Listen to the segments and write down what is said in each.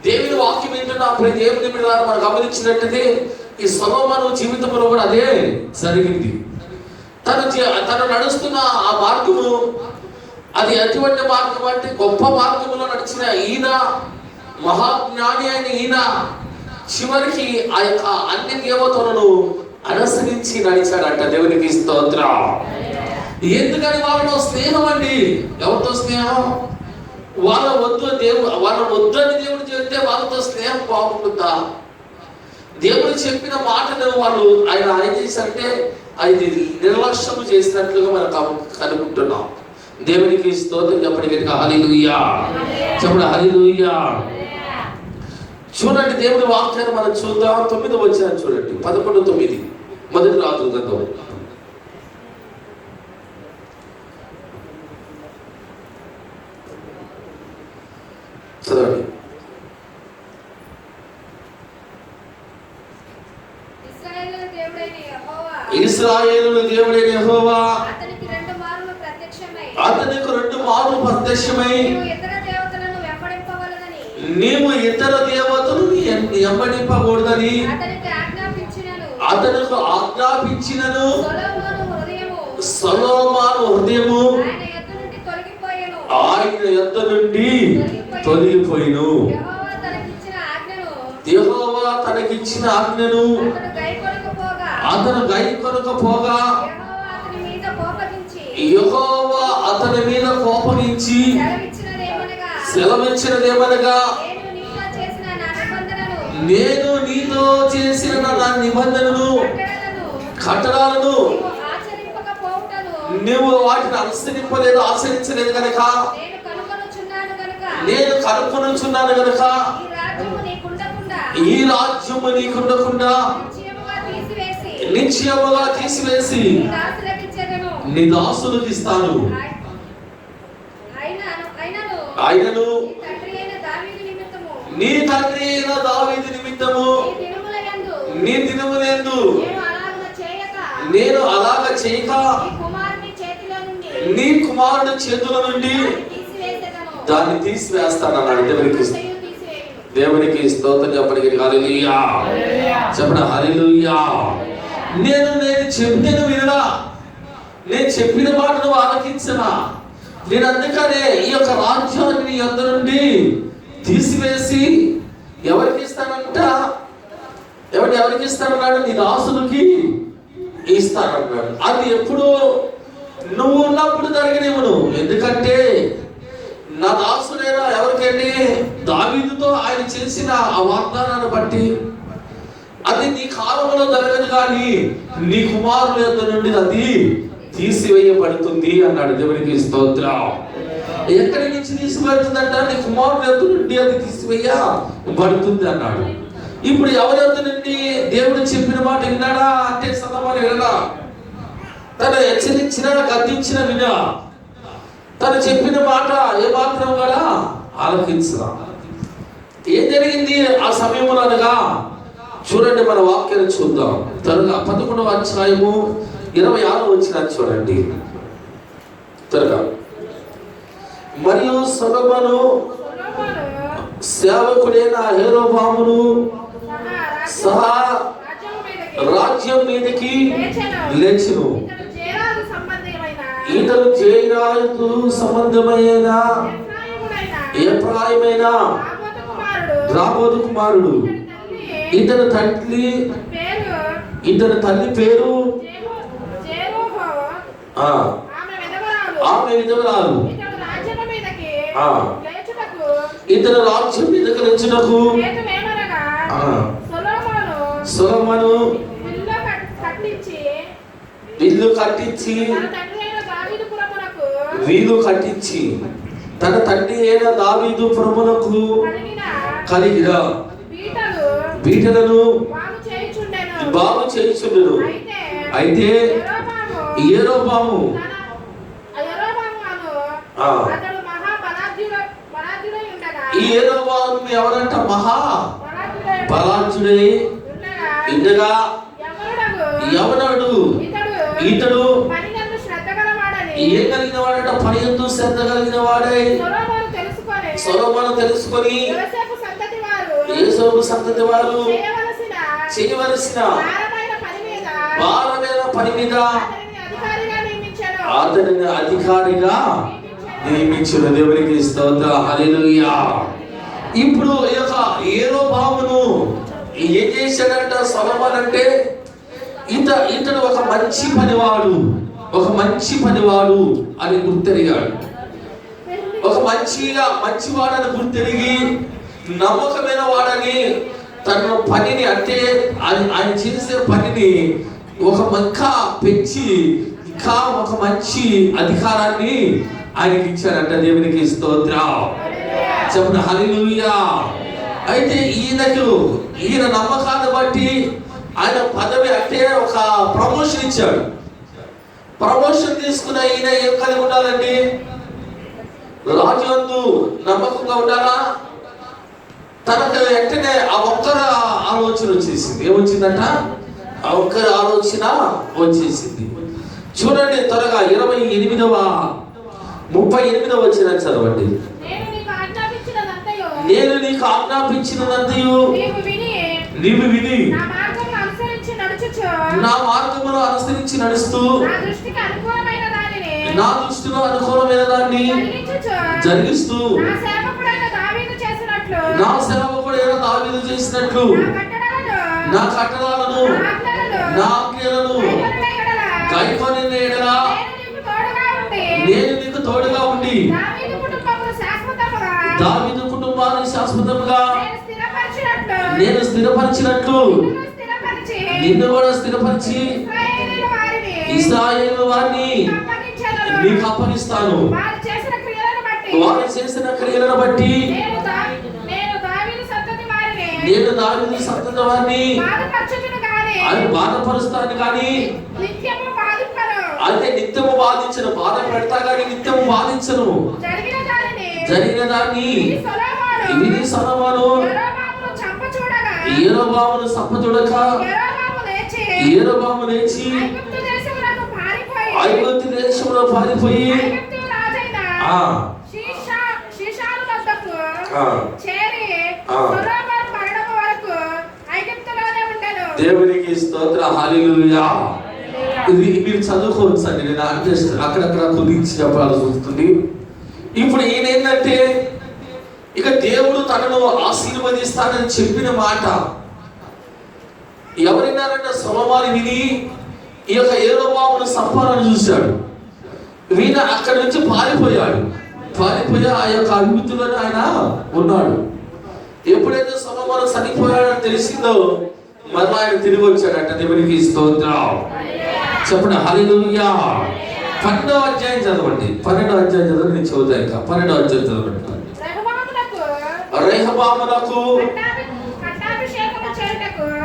దేవుని వాక్యం ఏంటంటే అప్పుడు దేవుని బిడ్డలారా మనం గమనించినట్టయితే ఈ సొలొమోను జీవితంలో కూడా అదే జరిగింది. తను నడుస్తున్న ఆ మార్గము అది ఎటువంటి మార్గం అంటే గొప్ప మార్గంలో నడిచిన ఈయన, మహాజ్ఞాని అయిన ఈయన చివరికి ఆ యొక్క అన్ని దేవతలను అనుసరించి నడిచాడంట. దేవునికి స్తోత్రం. ఎందుకని వాళ్ళతో స్నేహం అండి. ఎవరితో స్నేహం? వాళ్ళ వద్దని దేవుడు చెప్తే వాళ్ళతో స్నేహం బాగుంటుందా? దేవుడు చెప్పిన మాటను ఆయన ఏం చేశారంటే అది నిర్లక్ష్యం చేసినట్లుగా మనం కనుక్కుంటున్నాం. దేవునికి స్తోత్రం. చెప్పండి హల్లెలూయా, చెప్పండి హల్లెలూయా. చూడండి దేవుని వాక్యాన్ని మనం చూద్దాం. 9వ వచనం చూడండి, 11:9 మొదటి రాజుల గ్రంథం. చదవండి. ఇశ్రాయేలు దేవుడైన యెహోవా అతనికి 2 మార్లు ప్రత్యక్షమై నీవు ఇతర దేవతలను వెంబడింపకూడదని అతనికి ఆజ్ఞాపించినను సొలొమోను హృదయము ఆయన యొద్ద నుండి తొలగిపోయిను. యెహోవా తనకిచ్చిన ఆజ్ఞను అతను గైకొనకపోగా యెహోవా అతని మీద కోపగించి సెలవిచ్చినదేమనగా నేను నీతో చేసిన నా నిబంధనను కట్టడాలను నువ్వు వాటిని ఆచరించలేదు కనుక నేను కనుకొనుచున్నాను కనుక ఈ రాజ్యము నీకుండకుండా నిశ్చయముగా తీసివేసి నీ దాసులకు ఇస్తాను. ఆయనను నీ తండ్రి అయిన దావీదు నిమిత్తము నీ దినములందు నేను అలాగ చేయక నీ కుమారుడి చేతుల నుండి దాన్ని తీసివేస్తానన్నాడు. దేవునికి స్తోత్రం. చెప్పండి హల్లెలూయా, చెప్పండి హల్లెలూయా. నేను చెప్తేను వినడా, నేను చెప్పిన మాటను ఆలకించనా? నేను అందుకనే ఈ యొక్క రాజ్యాన్ని నీ యొద్ద నుండి తీసివేసి ఎవరికి ఇస్తానంట? ఎవరికి ఇస్తానన్నాడు? నీ దాసులకి ఇస్తానన్నాడు. అది ఎప్పుడు? నువ్వు ఉన్నప్పుడు జరిగినవును. ఎందుకంటే నా దాసుడైనా ఎవరికండి? దావీదుతో ఆయన చేసిన ఆ వాగ్దానాన్ని బట్టి అది నీ కాలంలో జరగదు, కానీ నీ కుమారుల యొద్ద నుండి అది తీసివేయబడుతుంది అన్నాడు. దేవునికి స్తోత్రం. ఎక్కడి నుంచి తీసివేయబడుతుందంట? నీ కుమారుల యొద్ద నుండి అది తీసివేయబడుతుంది అన్నాడు. ఇప్పుడు ఎవరి యొద్ద నుండి? దేవుడు చెప్పిన మాట విన్నాడా అంటే సొలొమోను వినడా? తను హెచ్చరించిన గద్దించిన వినా? తను చెప్పిన మాట ఏమాత్రం కూడా ఆలకించరా? ఏం జరిగింది ఆ సమయంలో అనగా చూడండి, మన వాక్యాన్ని చూద్దాం. త్వరగా 11వ అధ్యాయము 26వ వచనం చూడండి త్వరగా. మరియు సొలొమోను సేవకుడైన యెరోబామును సహా రాజ్యం మీదకి లేచెను. ఇతడు జైరాజు సంబంధమైన ఎఫ్రాయిమైన రాబోదు కుమారుడు. ఇతని తల్లి పేరు ఆమె విధవరాలు. ఇతను రాజ్యం మీదకి లేచుటకు సొలొమోను ఇల్లు కట్టించి వీలు కట్టించి తన తండ్రి అయిన దావీదు పురమునకు కలిగిన బీటలను బాగు చేయుచుండెను. అయితే యెరోబాము ఈ యెరోబాము ఎవరంట? మహా బలాఢ్యుడై ఉండగా ఎవడు ఇతడు ఏం కలిగిన వాడట? పని యందు శ్రద్ధ కలిగిన వాడై సొలొమోను తెలుసుకొని ఏసావు సంతతి వారు చేయవలసిన భారమైన పని మీద అతనిని అధికారిగా నియమించిన. దేవునికి స్తోత్రం. హల్లెలూయా. ఇప్పుడు ఈ యొక్క యెరోబామును ఏం చేశాడంట సొలొమోను అంటే, ఇతడు ఒక మంచి పనివాడు అని గుర్తెరిగాడు. ఒక మంచివాడని గుర్తెరిగి నమ్మకమైన వాడని తన పనిని అంటే ఆయన చేసే పనిని ఇంకా పెంచి ఇంకా ఒక మంచి అధికారాన్ని ఆయనకి ఇచ్చాడంట. దేవునికి స్తోత్రం. చెప్పండి హల్లెలూయా. అయితే ఈయన నమ్మకాన్ని బట్టి ఆయన పదవి అంటే ఒక ప్రమోషన్ ఇచ్చాడు. ప్రమోషన్ తీసుకున్న ఈయన ఏం కలిగి ఉండాలండి? రాజు యందు నమ్మకంగా ఉండాలా? తనకు వెంటనే ఆ ఒక్కరు ఆలోచన వచ్చేసింది. ఏమొచ్చిందంట? ఆ ఒక్కరు ఆలోచన వచ్చేసింది. చూడండి త్వరగా 38వ వచనం చదవండి. నేను నీకు ఆజ్ఞాపించినదంతయు నీవు విని నా మార్గములో అనుసరించి నడుస్తూ నా దృష్టిలో అనుకూలమైన దాన్ని జరిగిస్తూ నా సేవకుడైన దావీదు చేసినట్లు నా కట్టడలను నా ఆజ్ఞలను గైకొని ఎడల నేను నీకు తోడుగా ఉండి దావీదు కుటుంబాన్ని శాశ్వతంగా నేను స్థిరపరిచినట్లు నిన్ను కూడా స్థిరపరిచి ఇశ్రాయేలు వారిని నీకు అప్పగిస్తాను. వారు చేసిన క్రియలను బట్టి నేను దావీదు సంతతి వారిని అది బాధపరుస్తాను కానీ అయితే నిత్యము బాధించను. బాధ పెడతా కానీ నిత్యము బాధించను. జరిగిన దాన్ని ఇది సొలొమోను యెరోబామును చంపచూడక యెరోబాము లేచి ఐగుప్తు దేశంలో పారిపోయి దేవునికి స్తోత్రం. హల్లెలూయా. ఇది మీరు చదువుకోవచ్చు అండి. నేను అక్కడక్కడ కుదించి చెప్పాల్సి వస్తుంది. ఇప్పుడు ఈయన ఏంటంటే ఇక దేవుడు తనను ఆశీర్వదిస్తానని చెప్పిన మాట ఎవరినారంటే సొలొమోను విని ఈ యొక్క యెరోబామును సంపాదన చూశాడు. వీణ అక్కడి నుంచి పారిపోయి ఆ యొక్క అభివృద్ధిలోనే ఆయన ఉన్నాడు. ఎప్పుడైతే సొలొమోను చనిపోయాడని తెలిసిందో మరలా ఆయన తిరిగి వచ్చాడట. దేవునికి స్తోత్రం. చెప్పండి హల్లెలూయా. 12వ అధ్యాయం చదవండి. 12వ అధ్యాయం చదవండి. నేను చదువుతా ఇంకా 12వ అధ్యాయం చదవండి. రెహబామునకు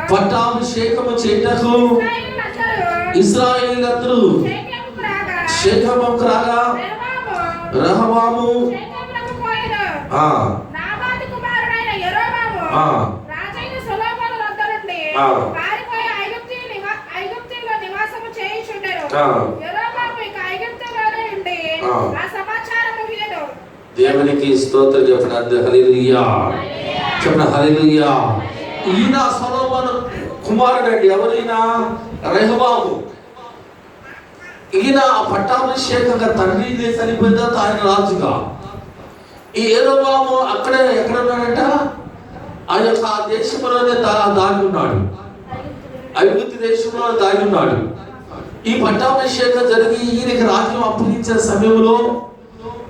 పట్టాభిషేకము చేయుటకు ఇశ్రాయేలీయులందరూ షేకెముకు రాగా రెహబాము దేవునికి స్తోత్రం. చెప్పండి హల్లెలూయా. చెప్పండి హల్లెలూయా. ఈయన సొలొమోను కుమారుడు అండి. ఎవరైనా రెహబాము. ఈయన పట్టాభిషేకంగా తండ్రి చనిపోయిన తర్వాత ఆయన రాజుగా. ఈ యెరోబాము అక్కడే ఎక్కడ ఉన్నాడంట? ఆ యొక్క దేశంలోనే దాగి ఉన్నాడు. ఐగుప్తు దేశంలో దాగి ఉన్నాడు. ఈ పట్టాభిషేకం జరిగి ఈయనకి రాజ్యం అప్పగించే సమయంలో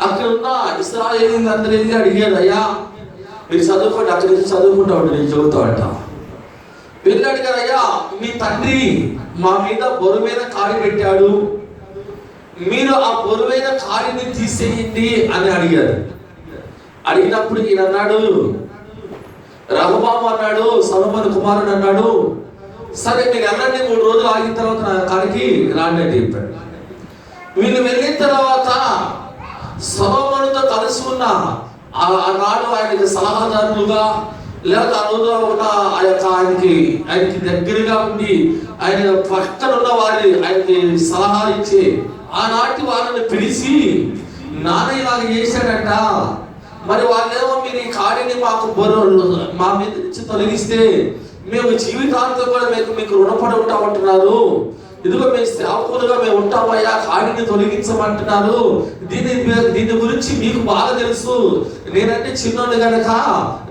అక్కడ ఉన్న ఇశ్రాయేలీయులందరూ అడిగారు, అయ్యా మీరు చదువుకోండి, అక్కడి నుంచి చదువుకుంటా ఉంటే నేను చదువుతా అంట. వీళ్ళు అడిగారు, అయ్యా మీ తండ్రి మా మీద బరువైన కాడి పెట్టాడు, మీరు ఆ బరువైన కాడిని తీసేయండి అని అడిగారు. అడిగినప్పుడు ఈయన అన్నాడు, రెహబాము అన్నాడు, సొలొమోను కుమారుడు అన్నాడు, సరే మీరు వెళ్ళండి, 3 రోజులు ఆగిన తర్వాత నా కాడికి రాండి అని చెప్పాడు. వీళ్ళు వెళ్ళిన తర్వాత సొలొమోనుతో కలిసి ఉన్న ఆనాడు ఆయనకి సలహాదారులుగా లేదా ఆ రోజు ఉన్న ఆ యొక్క ఆయనకి దగ్గరగా ఉండి ఆయన పక్కన ఉన్న వారిని ఆయనకి సలహా ఇచ్చి ఆనాటి వారిని పిలిచి నాన్న ఇలాగ చేశాడట, మరి వాళ్ళేమో మీరు ఈ కాడిని మా మీద నుంచి తొలగిస్తే మేము జీవితాంతం కూడా మీకు రుణపడి ఉంటామంటున్నారు. ఇదిగో మేము సేవకులుగా మేము ఉంటామయ్యా, కాడిని తొలగించమంటున్నారు. దీని గురించి మీకు బాగా తెలుసు. నేనంటే చిన్నోడు గనక,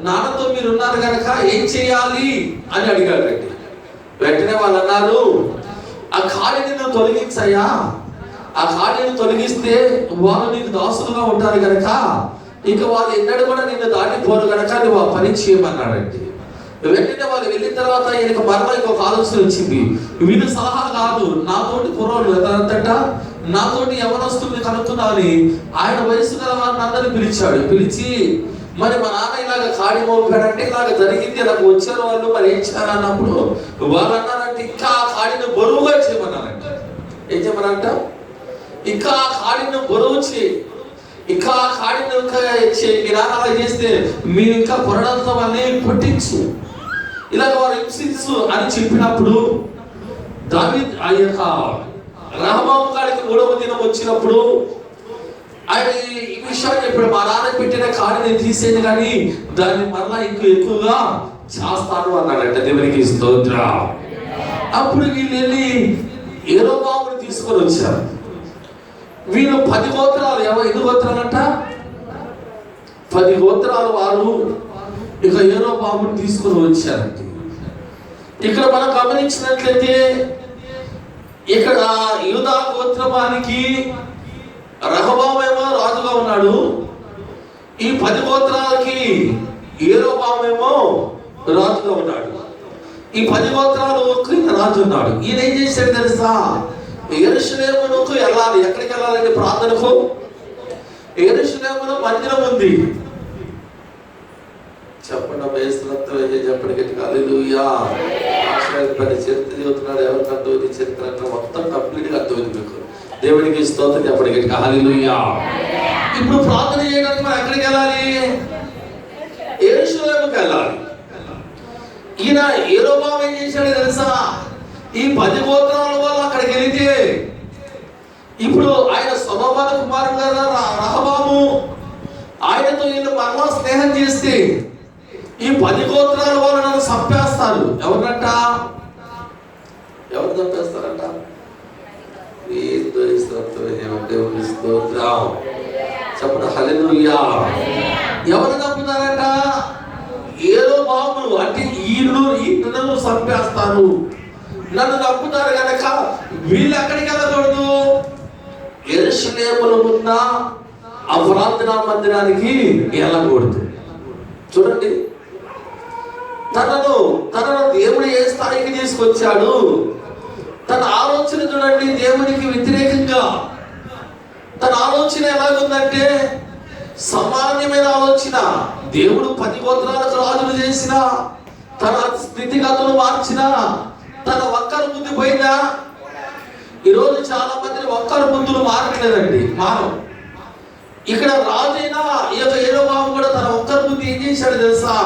నాన్నతో మీరు ఉన్నారు గనక ఏం చేయాలి అని అడిగాడండి. వెంటనే వాళ్ళు అన్నారు, ఆ కాడిని నువ్వు తొలగించయ్యా, ఆ కాడిని తొలగిస్తే వాళ్ళు నీకు దాసులుగా ఉంటారు గనక ఇక వాళ్ళు ఎన్నడూ కూడా నిన్ను దాటిపోరు గనక నువ్వు ఆ పని చేయమన్నాడండి. వెంటనే వాళ్ళు వెళ్ళిన తర్వాత ఈయనకు మరలా ఇంకొక ఆలోచన వచ్చింది. వీళ్ళు సలహా కాదు, నాతోటి కుర్రోళ్ళు ఎంతట నాతోటి యవనస్తుల్ని కనుక్కున్నాని ఆయన వయసు గల వారిని అందరినీ పిలిచి మరి మా నాన్న ఇలాగ కాడి మోపాడంటే ఇలాగ జరిగింది, ఇలాగ వచ్చారు వాళ్ళు, మరి ఏం చేయాలన్నప్పుడు వాళ్ళు అన్నారంటే ఇంకా ఆ కాడిని బరువుగా చేయమన్నారంట. ఏం చేయమన్నారంట? ఇంకా ఆ కాడిని బరువు చేయి, ఇంకా ఆ కాడిని మీ నాన్న అలా చేస్తే మీరు ఇంకా కొరడంతో వాళ్ళని కొట్టించు, ఇలాగ వారు హింసించు అని చెప్పినప్పుడు దావీదు ఆ యొక్క రెహబాము గారికి 3వ దినం వచ్చినప్పుడు ఆయన ఈ విషయాన్ని చెప్పాడు, మా నాన్న పెట్టిన కాడిని తీసేది కానీ దాన్ని మరలా ఎక్కువగా చేస్తాను అన్నాడంట. దేవునికి స్తోత్రం. అప్పుడు వీళ్ళు వెళ్ళి యెరోబాముని తీసుకొని వచ్చారు. వీళ్ళు 10 గోత్రాలు, ఎన్ని గోత్రాలంట? 10 గోత్రాలు వారు ఇక యెరోబాముని తీసుకొని వచ్చారండి. ఇక్కడ మనం గమనించినట్లయితే ఇక్కడ యూదా గోత్రమానికి రెహబాము ఏమో రాజుగా ఉన్నాడు, ఈ 10 గోత్రాలకి యెరోబాము ఏమో రాజుగా ఉన్నాడు. ఈ 10 గోత్రాలు క్రింద రాజు ఉన్నాడు. ఈయన ఏం చేశాడు తెలుసా? యెరూషలేమునకు వెళ్ళాలి. ఎక్కడికి వెళ్ళాలండి ప్రార్థనకు? యెరూషలేములో మందిరం ఉంది. చెప్పండి బేస్తులతో చెప్పండి గట్టిగా హల్లెలూయా. చరిత్ర చదువుతున్నాడు, ఎవరికి అర్థమైంది చరిత్ర అంటే మొత్తం కంప్లీట్గా అర్థమైంది మీకు. దేవుడికి స్తోత్రం చెప్పండి గట్టిగా హల్లెలూయా. ఇప్పుడు ప్రార్థన చేయడానికి మనం ఎక్కడికి వెళ్ళాలి? యెరూషలేముకి వెళ్ళాలి. ఈయన యెరోబాము ఏం చేశాడు తెలుసా? ఈ 10 గోత్రాల వాళ్ళు అక్కడికి వెళితే ఇప్పుడు ఆయన సొలొమోను కుమారుడు కదా రెహబాము, ఆయనతో వీళ్ళు మరలా స్నేహం చేస్తే ఈ 10 గోత్రాల వాళ్ళు నన్ను చంపేస్తారు. ఎవరినంట? ఎవరు చంపేస్తారంట? చెప్పండి హల్లెలూయా. ఎవరు చంపుతారంట? యెరోబామును. అంటే ఈయనను చంపేస్తారు, నన్ను చంపుతారు కనుక వీళ్ళు ఎక్కడికి వెళ్ళకూడదు? యెరూషలేములో ఉన్న ఆ ప్రార్థనా మందిరానికి వెళ్ళకూడదు. చూడండి, తనను దేవుడు ఏ స్థాయికి తీసుకొచ్చాడు. తన ఆలోచన చూడండి, దేవునికి వ్యతిరేకంగా తన ఆలోచన ఎలాగుందంటే సామాన్యమైన ఆలోచన. దేవుడు 10 గోత్రాలకు రాజులు చేసిన, తన స్థితిగతులు మార్చిన, తన ఒక్కరు బుద్ధి పోయిందా? ఈరోజు చాలా మంది ఒక్కరు బుద్ధులు మారట్లేదండి, మారం. ఇక్కడ రాజైనా ఈ యొక్క యెరోబాము కూడా తన ఒక్కరు బుద్ధి ఏం చేశాడు తెలుసా?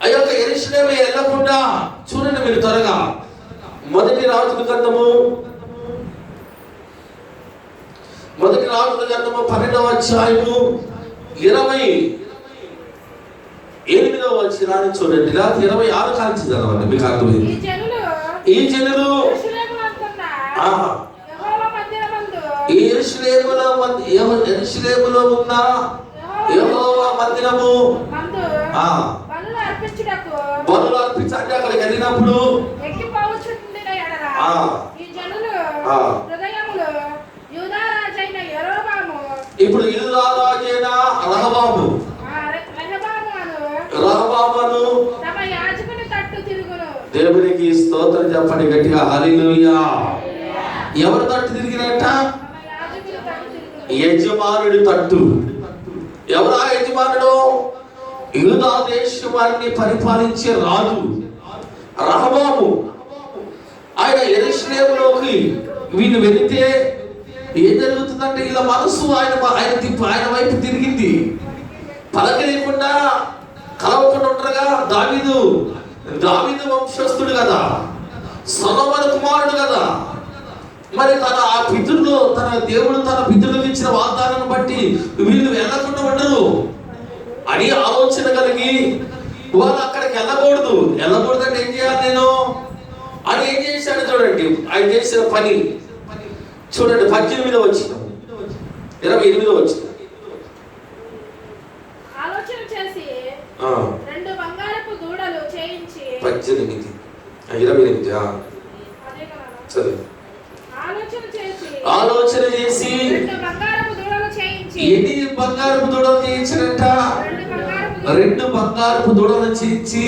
ఆ యొక్క యెరూషలేము వెళ్ళకుండా చూడండి మీరు త్వరగా మొదటి రాజుల గ్రంథము 12వ అధ్యాయము 28వ వచనాన్ని చూడండి. 26 కాల్చి చదవండి, మీకు అర్థమైంది. ఈ జనులు యెరూషలేములో ఉన్న యెహోవా మందిరము బలులు అర్పించండి. అక్కడికి వెళ్ళినప్పుడు ఇప్పుడు యూదా రాజైన రెహబామును దేవునికి స్తోత్రం చెప్పండి గట్టిగా హల్లెలూయా. ఎవరు తట్టు తిరిగినట్ట? యజమానుడి తట్టు. ఎవరా యజమానుడు? యూదా దేశాన్ని పరిపాలించే రాజు రెహబాము. ఆయన యెరూషలేములోకి వీళ్ళు వెళితే ఏం జరుగుతుందంటే ఇలా మనసు ఆయన వైపు తిరిగింది. పలకలేకుండా కలవకుండా ఉంటారుగా. దావీదు వంశస్థుడు కదా, సొలొమోను కుమారుడు కదా. మరి తన ఆ పితరులు, తన దేవుడు తన పితరులకు ఇచ్చిన వాగ్దానాన్ని బట్టి వీళ్ళు వెళ్ళకుండా ఉండరు. అని ఆలోచన కలిగి వాళ్ళు అక్కడికి వెళ్ళకూడదు అంటే ఏం చేయాలి నేను అని ఏం చేశాడు చూడండి. ఆయన చేసిన పని చూడండి. 18వ వచనం, 28వ వచనం. ఆలోచన చేసి 2 బంగారపు దూడలు చేయించి 18, 28 చదువు. ఆలోచన చేసి 2 బంగారపు దూడలు చేయించి. ఎన్ని బంగారపు దూడలు చేయించారంట? 2 బంగారపు దూడలు చేయించి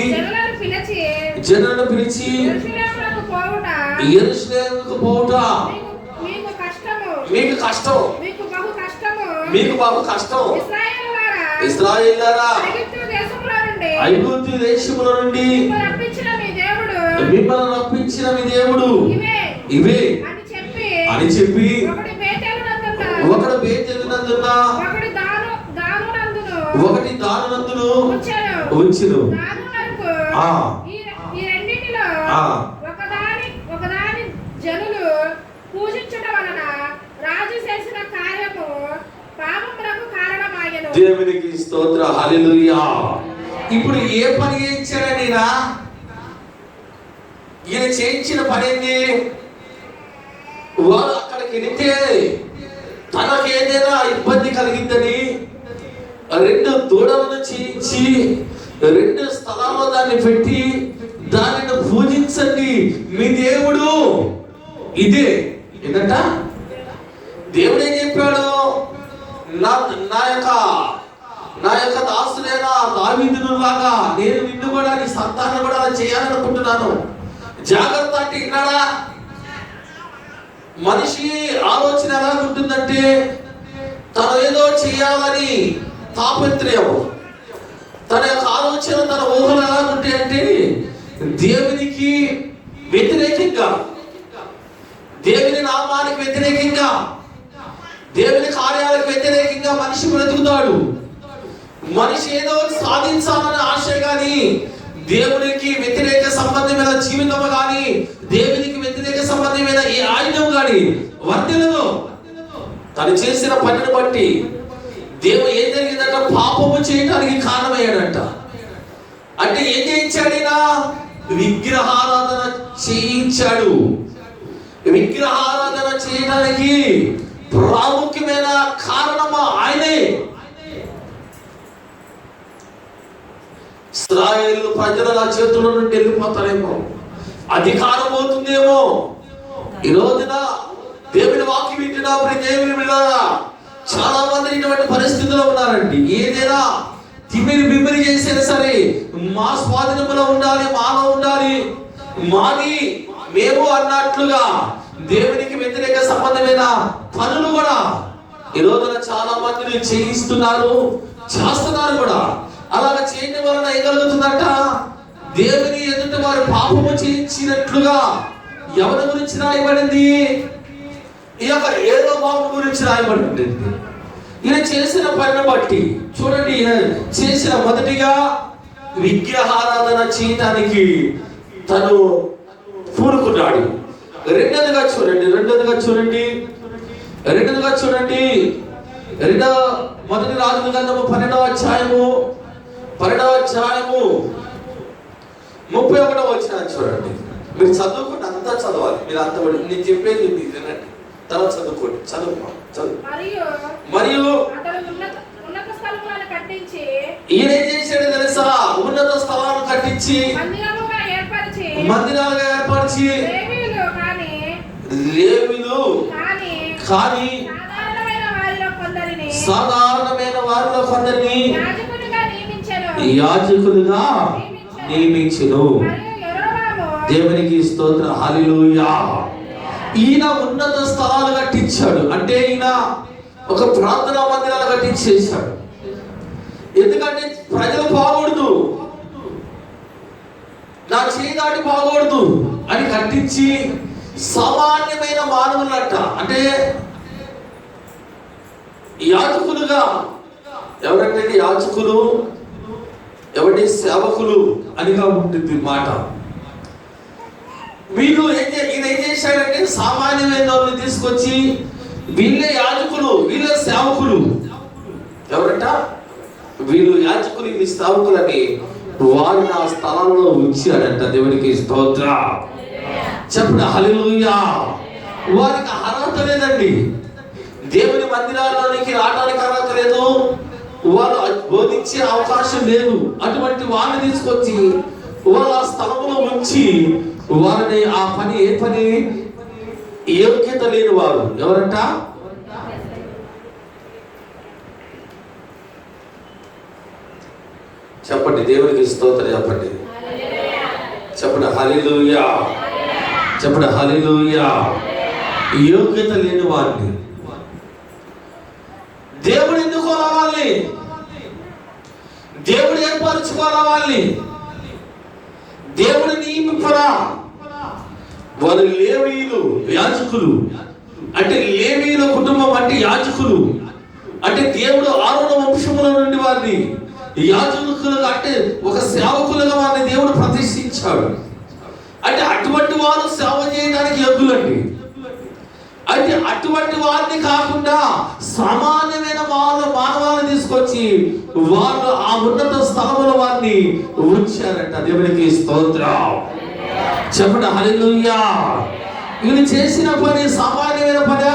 జనులను పిలిచి యెరూషలేముకు పోవుట మీకు కష్టం, మీకు బహు కష్టం. ఇశ్రాయేలులారా, ఐగుప్తు దేశముల నుండి మిమ్మల్ని రప్పించిన మీ దేవుడు ఇవే అని చెప్పి ఒకడు బేతేలునందున ఒకటి దానునందును ఉంచును. ఒకదాని జనులు పూజించడం వలన రాజు చేసిన కార్యము పాపములకు కారణమాయెను. దేవునికి స్తోత్ర, హల్లెలూయా. ఇప్పుడు ఏ పని చేయించాడని ఈయన చేయించిన పని ఏంది? వారు అక్కడికి వెళితే తనకు ఏదైనా ఇబ్బంది కలిగిందని 2 దూడలను చేయించి 2 స్థలాల్లో దాన్ని పెట్టి దానిని పూజించండి, మీ దేవుడు ఇదే. ఏంటంట? దేవుడు ఏం చెప్పాడు? నా యొక్క దాసుడైన దావీదును లాగా నేను నిన్ను కూడా నీ సంతానం కూడా అలా చేయాలనుకుంటున్నాను. జాగ్రత్త అంటే విన్నాడా? మనిషి ఆలోచన ఎలా ఉంటుందంటే తను ఏదో చేయాలని తాపత్రయం, తన యొక్క ఆలోచన, తన ఊహలు ఎలా ఉంటాయంటే దేవునికి వ్యతిరేకంగా, దేవుని నామానికి వ్యతిరేకంగా, దేవుని కార్యాలకు వ్యతిరేకంగా మనిషి బ్రతుకుతాడు. మనిషి ఏదో సాధించాలనే ఆశ కానీ, దేవునికి వ్యతిరేక సంబంధమైన జీవితం కానీ, దేవునికి వ్యతిరేక సంబంధమైన ఈ ఆయుధం కానీ వర్తిల్లదు. తను చేసిన పనిని బట్టి దేవుడు ఏం జరిగిందంట? పాపము చేయడానికి కారణమయ్యాడంట. అంటే ఏం చేయించాడినా? విగ్రహారాధన చేయించాడు. విగ్రహారాధన చేయడానికి ప్రాముఖ్యమైన కారణమా ఆయనే. ఇశ్రాయేలు ప్రజల చేతుల నుండి వెళ్ళిపోతారేమో, అధికారం పోతుందేమో. ఈ రోజున దేవుని వాక్యం వింటున్నప్పుడు దేవుని బిడ్డలారా, చాలా మంది ఇటువంటి పరిస్థితుల్లో ఉన్నారండి. ఏదైనా తిమ్మిరి బిమ్మిరి చేసినా సరే మా స్వాధీనంలో ఉండాలి, మాలో ఉండాలి, మాది మేము అన్నట్లుగా దేవునికి వ్యతిరేక సంబంధమైన పనులు కూడా ఈ రోజున చాలా మందిని చేయిస్తున్నారు, చేస్తున్నారు కూడా. అలాగ చేయడం వలన ఏం కలుగుతుందంట? దేవుని ఎదుట వారు పాపము చేయించినట్లుగా ఎవరి గురించి రాయబడింది? ఈ యొక్క ఏదో బాబు గురించి రాయబడింది. ఈయన చేసిన పనిని బట్టి చూడండి, ఈయన చేసిన మొదటిగా విగ్రహారాధన చేయటానికి తను పూనుకున్నాడు. రెండోదిగా చూడండి మొదటి రాజుల గ్రంథము 12వ అధ్యాయము 31వ వచనం చూడండి. మీరు చదువుకుంటే అంతా చదవాలి, మీరు అంత నేను చెప్పేది వినండి, తర్వాత చదువుకోండి. మరియు ఈయన ఏం చేశాడు తెలుసా? ఉన్నత స్థలాలను కట్టించి మందిరాలుగా ఏర్పరిచి లేవీలు కానీ సాధారణమైన వారిలో కొందరిని యాజకులుగా నియమించెను. దేవునికి స్తోత్రం, హల్లెలూయా. ఈయన ఉన్నత స్థలాలు కట్టించాడు. అంటే ఈయన ఒక ప్రార్థనా మందిరాలు కట్టించేశాడు. ఎందుకంటే ప్రజలు బాగూడదు, నా చేయి దాటి బాగూడదు అని కట్టించి సామాన్యమైన మానవులట, అంటే యాజకులుగా. ఎవరంటే యాజకులు, ఎవరి సేవకులు అనిగా ఉంటుంది మాట. వీళ్ళు ఈయన ఏం చేశాడంటే సామాన్యమైన వాళ్ళని తీసుకొచ్చి వీళ్ళే యాజకులు, వీళ్ళే సేవకులు. ఎవరంట? వీళ్ళు యాజకులు, వీళ్ళు సేవకులని వారిని ఆ స్థలాలలో ఉంచాడంట. దేవునికి స్తోత్రం. చెప్పండి హల్లెలూయా. వారికి అర్హత లేదండి, దేవుని మందిరాల్లోనికి రావడానికి అర్హత లేదు, వారు బోధించే అవకాశం లేదు. అటువంటి వారిని తీసుకొచ్చి వాళ్ళ ఆ స్థలంలో ఉంచి వారిని ఆ పని, ఏ పని, యోగ్యత లేని వారు ఎవరంట? చెప్పండి దేవునికి స్తోత్రం. చెప్పండి చెప్పండి హల్లెలూయా. చెప్పండి హల్లెలూయా. యోగ్యత లేని వారిని దేవుడు ఎందుకు రావాలి? దేవుడు ఏర్పరచుకోవాలా వాళ్ళని? దేవుడు నియమింపరా? వారు లేవీయులు, యాజకులు. అంటే లేవీయుల కుటుంబం అంటే యాజకులు అంటే దేవుడు ఆరోహణ వంశముల నుండి వారిని యాజకులుగా, అంటే ఒక సేవకులుగా వారిని దేవుడు ప్రతిష్ఠించాడు. అంటే అటువంటి వారు సేవ చేయడానికి యోగ్యులండి. అయితే అటువంటి వారిని కాకుండా సామాన్యమైన మానవాళ్ళని తీసుకొచ్చి వాళ్ళు ఆ ఉన్నత స్థలముల వారిని ఉంచారంట. దేవునికి స్తోత్రం. చెప్పండి హల్లెలూయా. వీళ్ళు చేసిన పని సామాన్యమైన పని?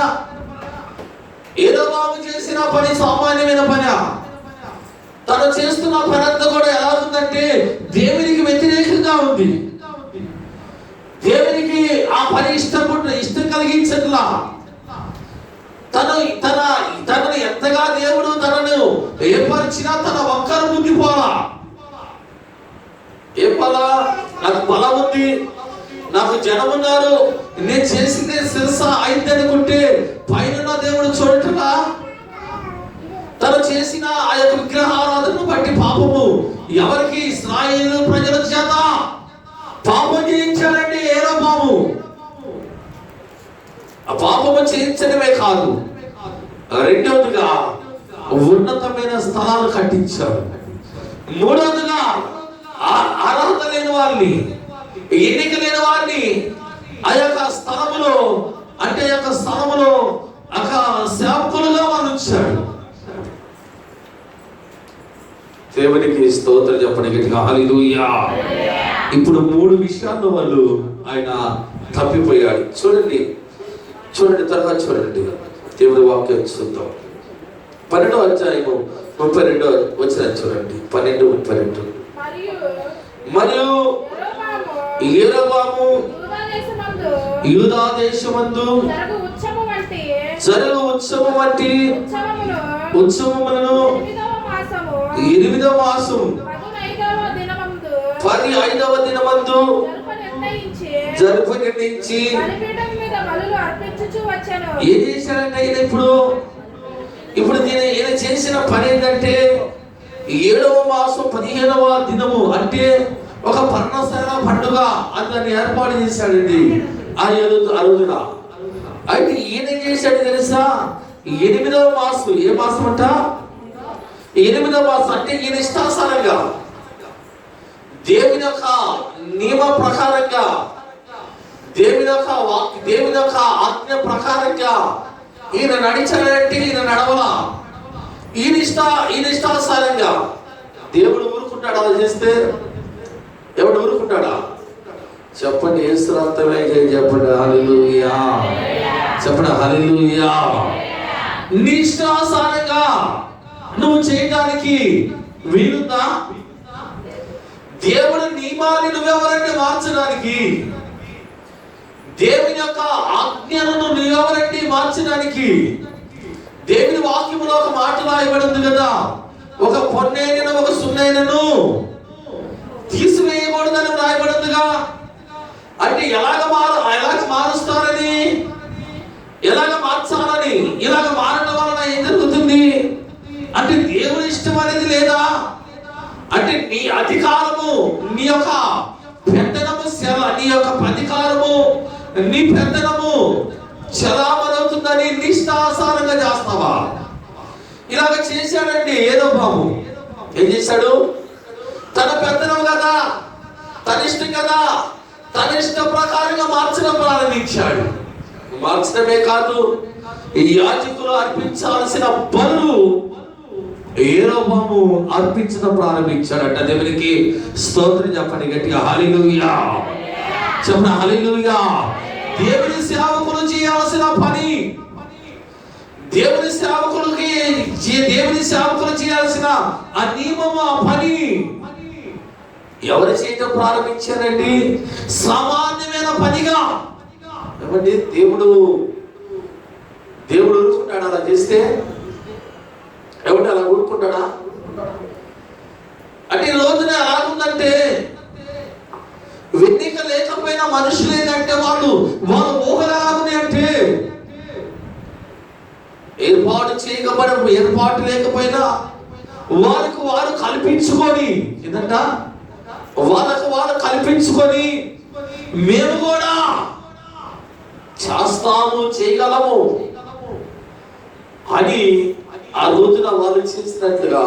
యెరొబాము చేసిన పని సామాన్యమైన పని? తను చేస్తున్న పని అంతా కూడా ఎలా ఉందంటే దేవునికి వ్యతిరేకంగా ఉంది. దేవునికి ఆ పని ఇష్టం కలిగించట్లా. తనను ఎంతగా దేవుడు తనను ఏర్పరిచినా తన ఒక్కరు బుద్ధి పోలా. ఏం పోలా? నాకు బలం ఉంది, నాకు జనం ఉన్నారు, నేను చేసిందే శిరస అయింది అనుకుంటే పైన దేవుడు చూడటలా. తను చేసిన ఆ యొక్క విగ్రహారాధనను బట్టి పాపము ఎవరికి? ఇశ్రాయేలు ప్రజల చేత పాపం చేయించాడండి యెరొబాము. ఆ పాపము చేయించడమే కాదు, రెండవదిగా ఉన్నతమైన స్థలాలు కట్టించాడు. మూడవదిగా అర్హత లేని వారిని, ఎన్నిక లేని వారిని ఆ యొక్క స్థలములో, అంటే ఆ యొక్క స్థలములో సేవకులుగా వాళ్ళు ఉంచాడు. దేవునికి స్తోత్రం. చెప్పండి గట్టిగా హల్లెలూయా. ఇప్పుడు 3 విషయాల్లో వాళ్ళు ఆయన తప్పిపోయాడు. చూడండి తర్వాత చూడండి దేవుడి వాక్యం చూద్దాం. 12వ అధ్యాయము 32వ వచనం చూడండి. 12:32. మరియు యెరొబాము యూదా దేశమందు జరుగు ఉత్సవం వంటి ఉత్సవములను 8వ మాసం 15వ దినమందు జరుపు నిర్ణయించి ఏం చేశాడంటే ఆయన ఇప్పుడు ఈయన చేసిన పని ఏంటంటే 7వ మాసం 15వ దినము అంటే ఒక పర్ణశాల పండుగ దాన్ని ఏర్పాటు చేశాడండి ఆ రోజున. అయితే ఈయన ఏం చేశాడు తెలుసా? 8వ మాసం. ఏ మాసం అంట? 8వ మాసం. అంటే ఈయన ఇష్టానుసారంగా దేవుని యొక్క నియమ ప్రకారంగా, దేవుని యొక్క ఆజ్ఞ ప్రకారంగా ఈయన నడిచాడంటే ఈయన నడవలా. ఈయన ఇష్టానుసారంగా దేవుడు ఊరుకుంటాడు అలా చేస్తే? ఎవడు ఊరుకుంటాడా? చెప్పండి. యేసు రక్తమే చెప్పండి హల్లెలూయా. చెప్పండి హల్లెలూయా. నీ ఇష్టానుసారంగా నువ్వు చేయడానికి వీలుందా? దేవుడి నియమాన్ని నువ్వెవరంటే మార్చడానికి, దేవుని యొక్క ఆజ్ఞను నువ్వెవరంటే మార్చడానికి. దేవుని వాక్యములో ఒక మాట రాయబడింది కదా, ఒక పొన్నైనను ఒక సున్నైనను తీసివేయకూడదని రాయబడిందిగా. అంటే ఎలాగ మారుస్తారని, ఎలాగ మార్చాలని, ఇలాగ మారడం వలన ఏం జరుగుతుంది అంటే దేవుని ఇష్టం అనేది లేదా? అంటే నీ అధికారము, నీ యొక్క పెద్దనము నీ యొక్క అధికారము, నీ పెద్దనము చలామణవుతుందని నిష్ఠాసారంగా చేస్తావా? ఇలాగ చేశాడండి యెరొబాము. ఏం చేశాడు? తన పెద్దనం కదా, తన ఇష్టం కదా, తన ఇష్ట ప్రకారంగా మార్చడం ప్రారంభించాడు. మార్చడమే కాదు, ఈ యాజకులు అర్పించాల్సిన బలులు యెరోబాము అర్పించడం ప్రారంభించాడట. దేవునికి స్తోత్రం చెప్పండి గట్టిగా, హల్లెలూయా చెప్పండి, హల్లెలూయా. దేవుని సేవకులు చేయాల్సిన పని, దేవుని సేవకులు చేయాల్సిన ఆ నియమము, ఆ పని ఎవరు చేయటం ప్రారంభించారండి? సామాన్యమైన పనిగా. ఏమండి, దేవుడు ఊరుకుంటాడా అలా చేస్తే? ఏమంటే అలా ఊరుకుంటాడా? అంటే ఈ రోజున ఎలా ఉందంటే, వెన్నిక లేకపోయినా మనుషులు ఏంటంటే వాళ్ళు ఊహలాగునే అంటే ఏర్పాటు లేకపోయినా వారికి వారు కల్పించుకొని ఏంటంట, వాళ్ళకు వారు కల్పించుకొని మేము కూడా చేస్తాము, చేయగలము అని ఆ రోజున వాళ్ళు చేసినట్లుగా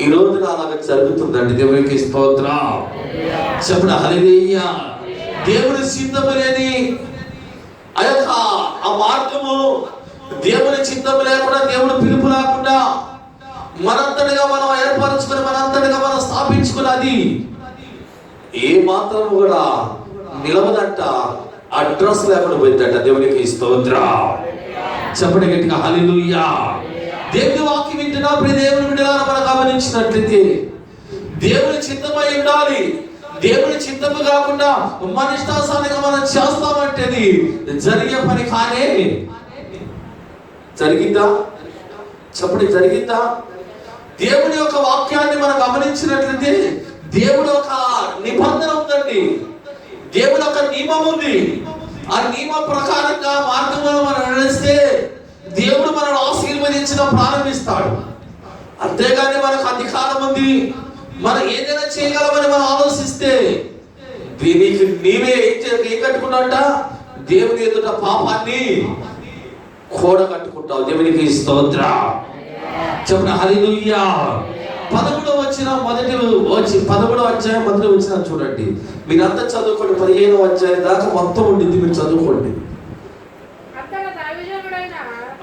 ఈ రోజున అలాగ జరుగుతుందండి. దేవునికి స్తోత్రం చెప్పండి, హల్లెలూయా. దేవుని చిత్తము లేని ఆ మార్గము, దేవుని చిత్తము లేకుండా, దేవుడు పిలుపు లేకుండా మనంతటిగా మనం ఏర్పరచుకుని, మనంతటిగా మనం స్థాపించుకున్నది ఏ మాత్రం కూడా నిలవదంట, అడ్రస్ లేకుండా పోయిందంట. దేవునికి స్తోత్రం చెప్పండి గట్టిగా, హల్లెలూయా. దేవుని వాక్యం వింటున్నా ప్రియ దేవుని బిడ్డలారా, మనం గమనించినట్లయితే దేవుని చిత్తమై ఉండాలి. దేవుని చిత్తము కాకుండా మన ఇష్టాసానిగా మనం చేస్తామంటే జరిగే పని కానే. జరిగిందా చెప్పండి, జరిగిందా? దేవుని యొక్క వాక్యాన్ని మనం గమనించినట్లయితే దేవుడు ఒక నిబంధన ఉందండి, దేవుడు ఒక నియమం ఉంది. ఆ నియమ ప్రకారంగా మార్గంలో మనం నడిస్తే దేవుడు మనల్ని ఆశీర్వదించడం ప్రారంభిస్తాడు. అంతేగాని మనకు అధికారం ఉంది, మనం ఏదైనా చేయగలమని మనం ఆలోచిస్తే దీనికి నీవే ఏం కట్టుకున్నాట? దేవుని ఎదుట పాపాన్ని కూడగట్టుకుంటావు. దేవునికి స్తోత్రం చెప్పండి, హల్లెలూయా. 11వ అధ్యాయం మొదటి వచ్చిన చూడండి. మీరంతా చదువుకోండి, 15వ అధ్యాయం దాకా మొత్తం ఉండింది, మీరు చదువుకోండి.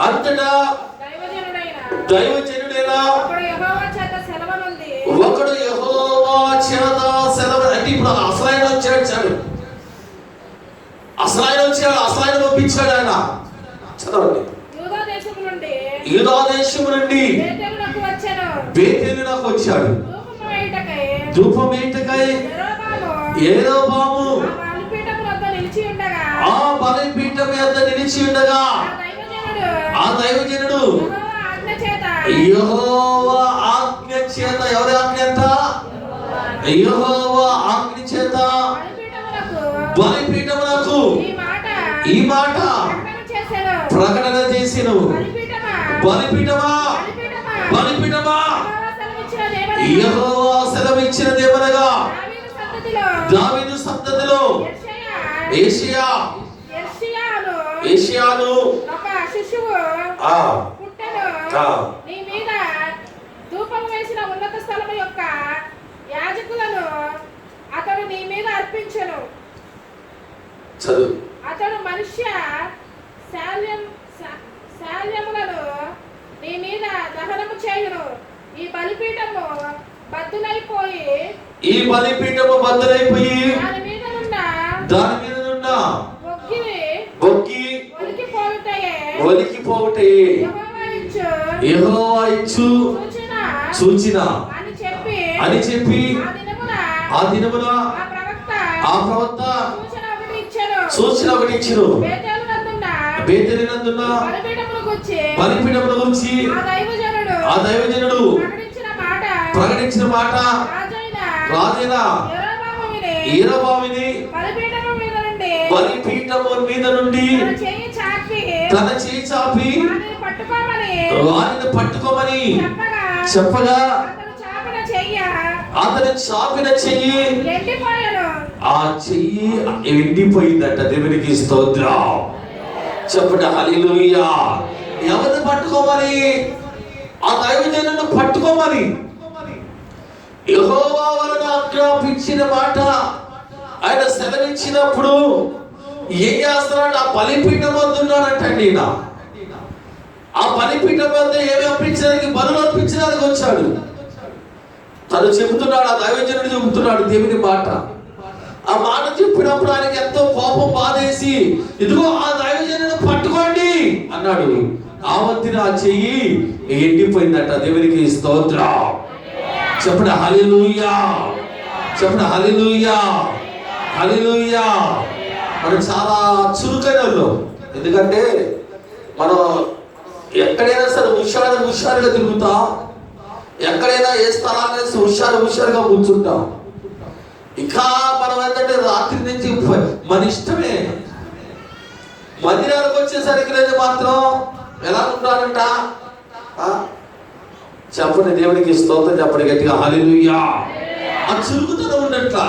అంతటా దైవజనుడైన ఒకడు యెహోవా చేత సెలవు. అంటే ఇప్పుడు అసలైన వచ్చాడు, అసలైన పంపించాడు ఆయన. చదవండి. యూదా దేశము నుండి బేతేలునకు వచ్చాడు. ధూపం వేయుటకై యెరోబాము ఆ బలిపీఠం యొద్ద నిలిచి ఉండగా ఆ దైవజనుడు యెహోవా ఆజ్ఞ చేత, ఎవరి ఆజ్ఞ అంట? యెహోవా ఆజ్ఞ చేత బలిపీఠమునకు ఈ మాట ప్రకటన చేసెను. బలిపీఠమా, బలిపీఠమా, యెహోవా సెలవిచ్చినదేమనగా దావీదు సంతతిలో యేషయాను నీ మీద ధూపం వేసిన ఉన్నత స్థలము యొక్క యాజకులను అతడు నీ మీద అర్పించెను. అతడు మనుష్య శాల్యములను నీ మీద దహనము చేయును. ఈ బలిపీఠము బద్దలైపోయి దాని మీద నున్న బొగ్గి ఒలికిపోవుటే యెహోవా ఇచ్చు సూచన అని చెప్పి ఆ దినమున ఆ ప్రవక్త సూచన ఒకటి ఇచ్చెను. బేతేలినందున్న బలిపీఠమును గురించి ఆ దైవజనుడు ప్రకటించిన మాట రాజైన యెరోబాముని బలిపీఠము మీద నుండి తన చేయి చాపి వారిని పట్టుకోమని చెప్పగా అతను చాపిన చెయ్యి, ఆ చెయ్యి ఎండిపోయిందట. దేవునికి స్తోత్రం చెప్పండి, హల్లెలూయా. ఎవరిని పట్టుకోమని? ఆ దైవజనులను పట్టుకోమని. యెహోవా వలన ఆజ్ఞాపించిన మాట ఆయన సెలవిచ్చినప్పుడు ఏం చేస్తున్నాడు? ఆ బలిపీఠం వద్ద ఉన్నాడంటండి. ఆ బలిపీఠం వద్ద ఏమి అర్పించడానికి, బలులు అర్పించడానికి వచ్చాడు. తను చెబుతున్నాడు, ఆ దైవజనుడు చెబుతున్నాడు దేవుని మాట. ఆ మాట చెప్పినప్పుడు ఆయనకి ఎంతో కోపం బాధేసి, ఇదిగో ఆ దైవజనుడు పట్టుకోండి అన్నాడు. ఆ మధ్యన ఆ చెయ్యి ఎండిపోయిందట. దేవునికి స్తోత్రం. చెప్పండి హల్లెలూయా, చెప్పండి హల్లెలూయా, హల్లెలూయా. మనం చాలా చురుకైన వాళ్ళం. ఎందుకంటే మనం ఎక్కడైనా సరే హుషారుగా తిరుగుతాం. ఎక్కడైనా ఏ స్థలాన్ని హుషారుగా కూర్చుంటాం. ఇంకా మనం ఏంటంటే రాత్రి నుంచి మన ఇష్టమే. మందిరాలకు వచ్చేసరికి లేదు మాత్రం ఎలా ఉంటారంట. చెప్పండి దేవునికి స్తోత్రం, చెప్పండి గట్టిగా హల్లెలూయా. ఆ చురుకుతనం ఉండట్లా,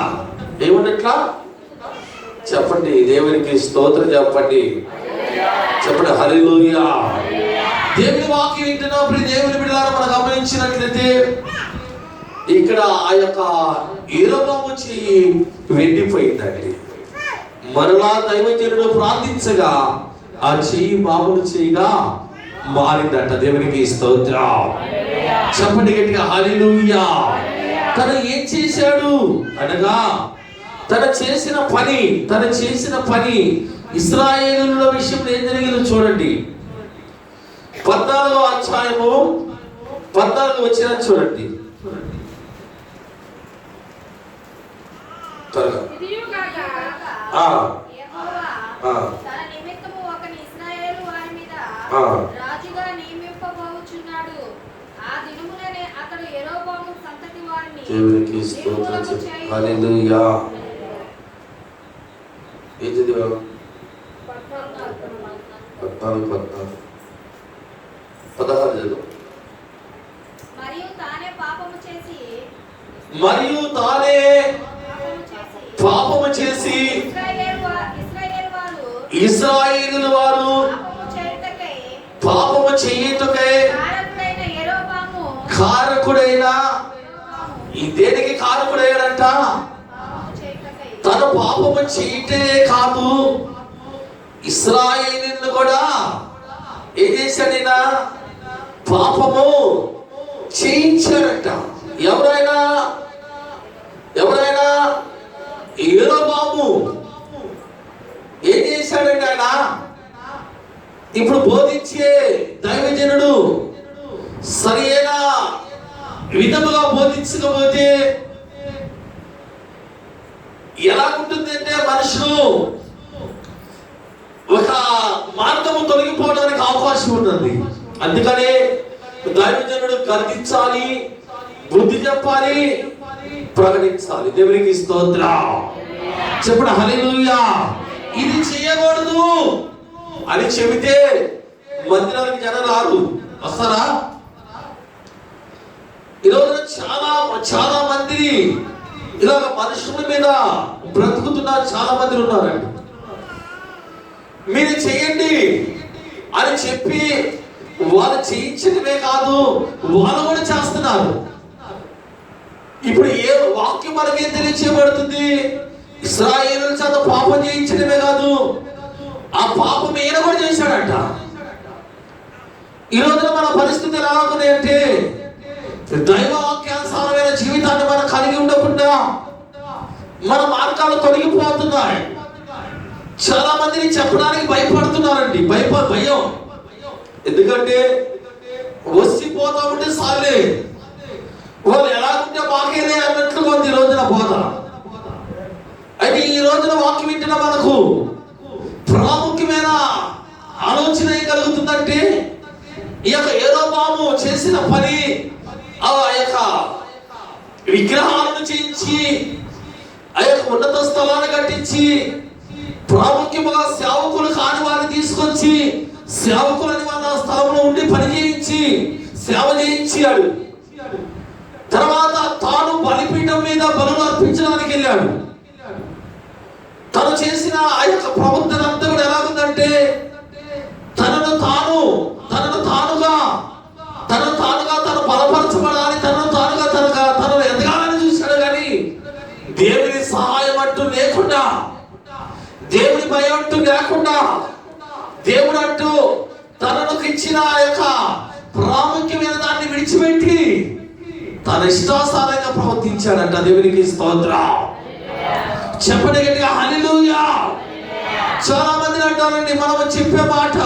ఏముండట్లా? చెప్పండి దేవునికి స్తోత్రం, చెప్పండి, చెప్పండి హల్లెలూయా. దేవుని వాక్యం వింటున్నప్పుడు దేవుని బిడ్డలారా మనం గమనించినట్లయితే ఇక్కడ ఆ యొక్క యెరొబాము చెయ్యి వెండిపోయిందండి. మరలా దైవజనుడు ప్రార్థించగా ఆ చెయ్యి మామూలు చెయ్యిగా మారిందట. దేవునికి స్తోత్రం, చెప్పండి గట్టిగా హల్లెలూయా. తను ఏం చేశాడు అనగా తను చేసిన పని ఇశ్రాయేలుల విషయంలో ఏం జరిగిందో చూడండి. 14వ అధ్యాయము 14 వచ్చిన చూడండి. దేవునికి స్తోత్రం, హల్లెలూయా. ఏం చదివా? 14 16 చదువు. మరియు తానే పాపము చేసి ఇశ్రాయేలు వారు పాపము చేయుటకై కారకుడైన ఈ దేనికి కారకుడయ్యాడంట? తన పాపము చేయటే కాదు, ఇశ్రాయేలును కూడా ఏం చేశాడైనా పాపము చేయించాడట. ఎవరైనా యెరొబాము ఏం చేశాడంటే ఆయన ఇప్పుడు బోధించే దైవజనుడు సరైన విధముగా బోధించకపోతే ఎలా ఉంటుందంటే మనుషులు ఒక మార్గము తొలగిపోవడానికి అవకాశం ఉంటుంది. అందుకనే దైవజనుడు గర్దించాలి, బుద్ధి చెప్పాలి, ప్రకటించాలి. దేవునికి స్తోత్రం, చెప్పండి హల్లెలూయా. ఇది చేయకూడదు అని చెబితే మందిరానికి జనాలు రారు, వస్తారా? ఈరోజు చాలా మంది ఇలాగ మనుషుల మీద బ్రతుకుతున్న చాలా మంది ఉన్నారండి. మీరు చేయండి అని చెప్పి వాళ్ళు చేయించడమే కాదు, వాళ్ళు కూడా చేస్తున్నారు. ఇప్పుడు ఏ వాక్యం మనకేం తెలియచేయబడుతుంది? ఇశ్రాయేలు చేత పాపం చేయించడమే కాదు, ఆ పాపం ఈయన కూడా చేశాడంట. ఈ రోజున మన పరిస్థితి ఎలా ఉంది అంటే దైవవాక్యానుసారమైన జీవితాన్ని మనం కలిగి ఉండకుండా మన మార్గాలు తొలగిపోతున్నాయి. చాలా మందిని చెప్పడానికి భయపడుతున్నారండి. భయం. ఎందుకంటే వచ్చిపోతా ఉంటే సాలే, వాళ్ళు ఎలా ఉంటే మాకేలే అన్నట్లు ఉంది ఈ రోజున బోధ. అయితే ఈ రోజున వాక్యం వింటున్న మనకు ప్రాముఖ్యమైన ఆలోచన ఏం కలుగుతుందంటే ఈ యొక్క యెరొబాము చేసిన పని ఆ యొక్క విగ్రహాలను చేయించి ఆ యొక్క ఉన్నత స్థలాన్ని కట్టించి ప్రాముఖ్యముగా సేవకులు కాని వారిని తీసుకొచ్చి సేవకులని వాళ్ళ స్థలంలో ఉండి పని చేయించి సేవ చేయించాడు. తర్వాత తాను బలిపీఠం మీద బలులు అర్పించడానికి వెళ్ళాడు. తను చేసిన ఆ యొక్క ప్రవర్తన అంతా కూడా ఎలాగుందంటే తనను తానుగా తను బలపరచబడాలి, తను ఎదగాలని చూశాడు. కానీ దేవుని సహాయం అంటూ లేకుండా, దేవుని భయం అంటూ లేకుండా, దేవుడు అంటూ తనకు ఇచ్చిన ఆ యొక్క ప్రాముఖ్యమైన దాన్ని విడిచిపెట్టి తన ఇష్టాసారంగా ప్రవర్తించాడంట. దేవునికి స్తోత్రం. చెప్పండి గట్టిగా హల్లెలూయా. చాలా మంది అంటారండి, మనం చెప్పే మాట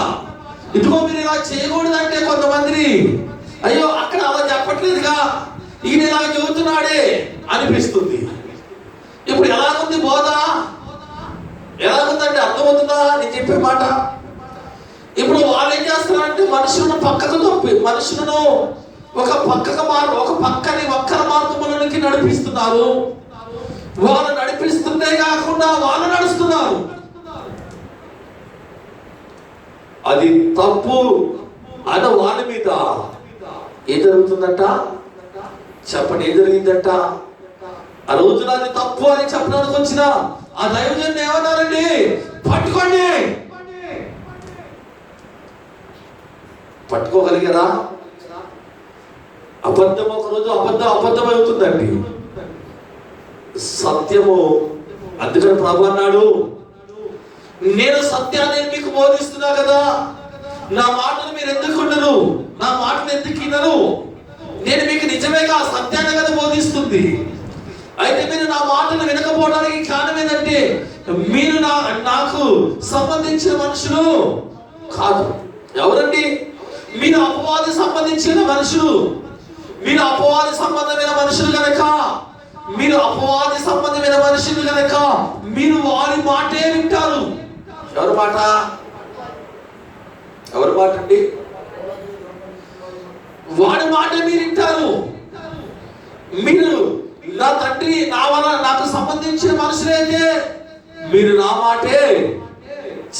ఇదిగో మీరు ఇలా చేయకూడదంటే కొంతమందిని అయ్యో అక్కడ అలా చెప్పట్లేదుగా ఈయన ఇలా చెబుతున్నాడే అనిపిస్తుంది. ఇప్పుడు ఎలాగుంది బోధ, ఎలాగుందంటే అర్థమవుతుందా నేను చెప్పే మాట? ఇప్పుడు వాళ్ళు ఏం చేస్తారంటే మనుషులను పక్కకు తప్పి మనుషులను ఒక పక్కని వక్కర మార్గంలోనికి నడిపిస్తున్నారు. వాళ్ళు నడిపిస్తుందే కాకుండా వాళ్ళు నడుస్తున్నారు. అది తప్పు అన్న వాళ్ళ మీద ఏం జరుగుతుందంట? చెప్పండి, ఏం జరిగిందంట? ఆ రోజున అది తప్పు అని చెప్పడానికి వచ్చిన ఆ దైవజనుడు ఏమన్నారండి? పట్టుకోండి. పట్టుకోగలిగారా? అబద్ధం ఒకరోజు అబద్ధం అవుతుందండి, సత్యము. అందుకని ప్రభు అన్నాడు, నేను సత్యాన్ని మీకు బోధిస్తున్నా కదా, నా మాటలు మీరు ఎందుకు ఉండరు, నా మాటలు ఎందుకు వినరు? నేను మీకు నిజమేగా సత్యాన్ని కదా బోధిస్తుంది. అయితే మీరు నా మాటలు వినకపోవడానికి కారణం ఏంటంటే మీరు నాకు సంబంధించిన మనుషులు కాదు. ఎవరండి? మీరు అపవాది సంబంధించిన మనుషులు. మీరు అపవాది సంబంధమైన మనుషులు కనుక మీరు వారి మాటే వింటారు. ఎవరి మాట? ఎవరి మాట అండి? వాడి మాట మీరు వింటారు. మీరు నా తండ్రి నా వల్ల నాకు సంబంధించిన మనుషులైతే మీరు నా మాటే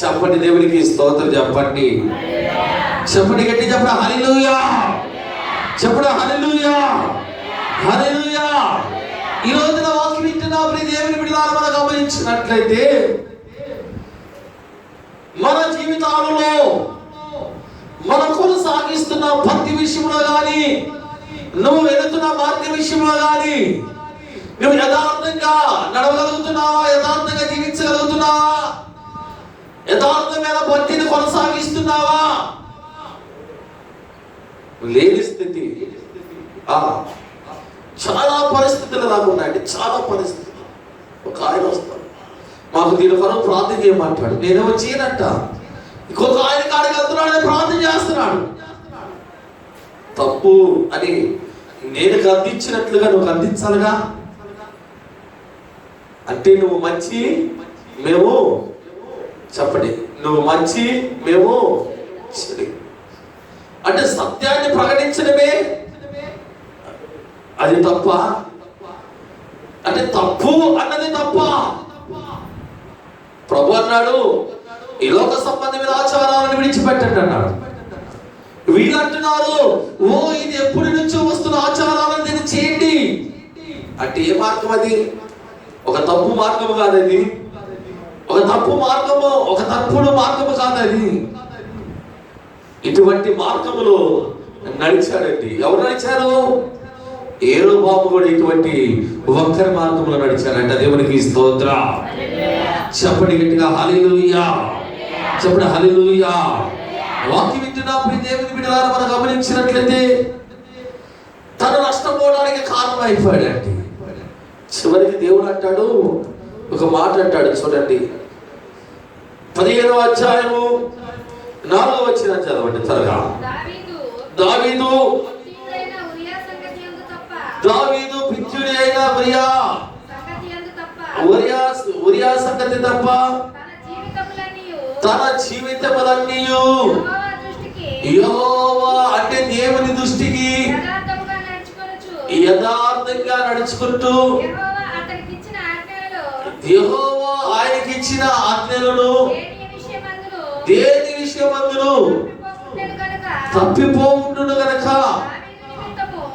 చెప్పండి. దేవునికి స్తోత్రం చెప్పండి. చెప్పండి, గట్టి చెప్పండి హల్లెలూయా. చెప్పండి హల్లెలూయా, హల్లెలూయా. ఈ రోజున వాక్యం వింటున్నా దేవుని బిడ్డలారా, మనం గమనించినట్లయితే మన జీవితాలలో మనం కొనసాగిస్తున్న భక్తి విషయంలో కానీ, నువ్వు వెళుతున్న మార్గ విషయంలో కానీ నువ్వు యథార్థంగా నడవగలుగుతున్నావా? యథార్థంగా జీవించగలుగుతున్నావా? యథార్థమైన భక్తిని కొనసాగిస్తున్నావా? లేని స్థితి. చాలా పరిస్థితులు రాకున్నాయండి, చాలా పరిస్థితులు. ఒక ఆయన వస్తాడు, మాకు దీని కొరకు ప్రార్థన చేయమంటాడు, నేనేమో చేయనంట. ఇంకొక ఆయన కాడికి వెళ్తున్నాడు, ప్రార్థన చేస్తున్నాడు. తప్పు అని నేను అందించినట్లుగా నువ్వు అందించాలిగా. అంటే నువ్వు మంచి, మేము చెప్పండి, నువ్వు మంచి, మేము చెడు. అంటే సత్యాన్ని ప్రకటించడమే అది తప్ప? అంటే తప్పు అన్నది తప్ప? ప్రభు అన్నాడు, ఈ లోక సంబంధమైన ఆచారాలను విడిచిపెట్టండి అన్నాడు. వీళ్ళు అంటున్నారు, ఓ ఇది ఎప్పటి నుంచో వస్తున్న ఆచారాలను దీన్ని చేయండి అంటే ఏ మార్గం అది? ఒక తప్పు మార్గము కాదది. ఒక తప్పుడు మార్గము కాదది. ఇటువంటి మార్గములో నడిచాడండి. ఎవరు నడిచారు? యేరోబాము కూడా ఇటువంటి ఒక్కరి మార్గంలో నడిచాడంట. దేవునికి స్తోత్రం. చెప్పండి గట్టిగా హల్లెలూయా. చెప్పండి హల్లెలూయా. వాక్యం వింటున్నప్పుడు దేవుని బిడ్డలారా, మనం గమనించినట్లయితే తను నష్టపోవడానికి కారణం అయిపోయాడండి. చివరికి దేవుడు అంటాడు, ఒక మాట అంటాడు చూడండి, 15వ అధ్యాయము 4వ వచనం చదవండి త్వరగా. దావీదు పిచ్చుడి అయిన ఉరియా సంగతి తప్ప తన జీవితములన్నీ యెహోవా అంటే దేవుని దృష్టికి యథార్థంగా నడుచుకుంటూ యెహోవా ఆయనకి ఇచ్చిన ఆజ్ఞలను దేని విషయమందును తప్పిపోవుండును గనక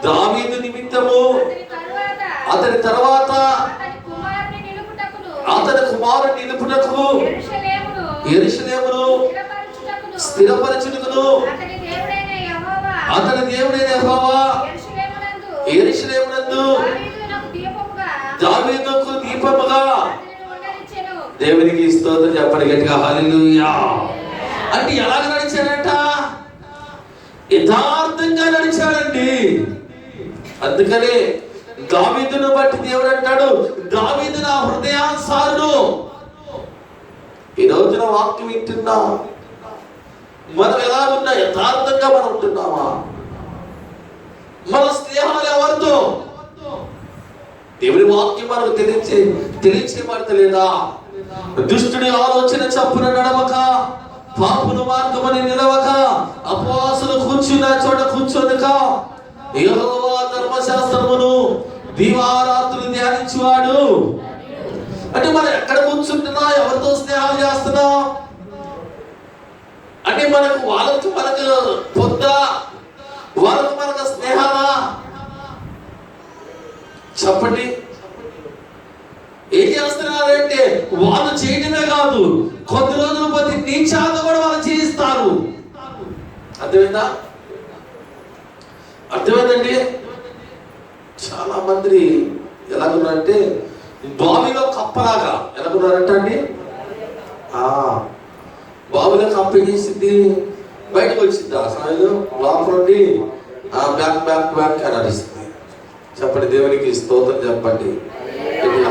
దావీదు నిమిత్తము అతని తర్వాత అతని కుమారుని నిలుపుటకు యెరూషలేమును స్థిరపరచుటకును అతని దేవుడైన యెహోవా యెరూషలేమునందు దావీదుకు దీపముగా. దేవునికి స్తోత్రం చెప్పండి గట్టిగా హల్లెలూయా. అంటే ఎలాగ నడిచాడంట? యథార్థంగా నడిచాడండి. అందుకనే దావీదును బట్టి దేవుడు అంటాడు, దావీదు నా హృదయానుసారుడు. ఈ రోజున వాక్యం వింటున్నా, మనం ఎలా ఉన్నా? యథార్థంగా మనం ఉంటున్నామా? మన స్నేహాలు ఎవరితో? దేవుని వాక్యం మనకు తెలియచేయబడతలేదా? దుష్టుడి ఆలోచన చప్పున నడవక, పాపుల మార్గమని నిలవక, అపవాసులు కూర్చున్న చోట కూర్చోనక, యెహోవా ధర్మశాస్త్రమును దివారాత్రులు ధ్యానించువాడు. అంటే మనం ఎక్కడ కూర్చుంటున్నా, ఎవరితో స్నేహాలు చేస్తున్నా? అంటే వాళ్ళతో మనకు పొద్దా, వాళ్ళతో మనకు స్నేహాలా? చెప్పండి. ఏం చేస్తున్నారంటే వాళ్ళు చేయడమే కాదు, కొద్ది రోజులు పోతే నీచాత కూడా వాళ్ళు చేయిస్తారు. అర్థమైందా? అర్థమైందండి? చాలా మంది ఎలాగున్నారంటే బావిలో కప్పలాగా ఎలాగున్నారంట అండి. బావిలో కప్ప చేసింది బయటకు వచ్చింది. ఆ సమయంలో లోపల నుండి బ్యాక్ బ్యాక్ బ్యాక్ అని అనిస్తుంది. చెప్పండి, దేవునికి స్తోత్రం చెప్పండి.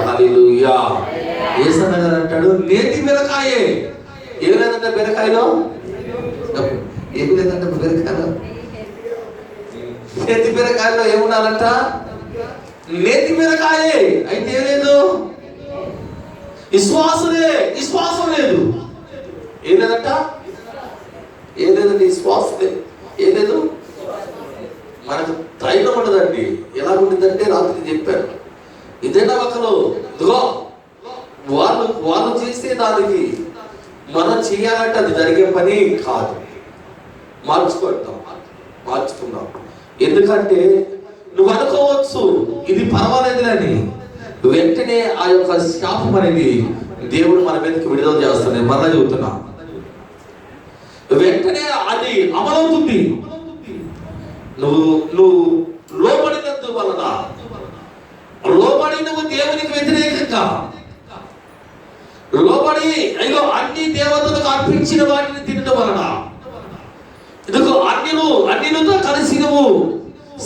హల్లెలూయా. యేసయ్య గారు అంటాడు, నేతి బీరకాయే. ఏం లేదంటే బీరకాయలో, ఏం లేదంటే బీరకాయలో, నేతి బీరకాయలో ఏమున్నారంట? నేతి బీరకాయే. అయితే ఏం లేదు, విశ్వాసం లేదు. ఏం లేదంట? ఏం లేదండి, విశ్వాసం లేదు. ఏం లేదు, మనకు ధైర్యం ఉండదండి. ఎలా ఉంటుందంటే రాత్రి చెప్పాను, ఇదే నమ్మకలు. ఇదిగో వాళ్ళు చేసే దానికి మనం చేయాలంటే అది జరిగే పని కాదు. మార్చుకుందాం. ఎందుకంటే నువ్వు అనుకోవచ్చు ఇది పర్వాలేదులని, వెంటనే ఆ యొక్క శాపం అనేది దేవుడు మన మీదకి విడుదల చేస్తాడు. నేను మరలా చెబుతున్నా, వెంటనే అది అమలవుతుంది. నువ్వు లోబడినందు వలన, లోబడి నువ్వు దేవునికి వ్యతిరేకంగా లోబడి అయ్యో అన్ని దేవతలకు అర్పించిన వాటిని తినడం వలన, ఇదిగో అన్యులతో కలిసి నువ్వు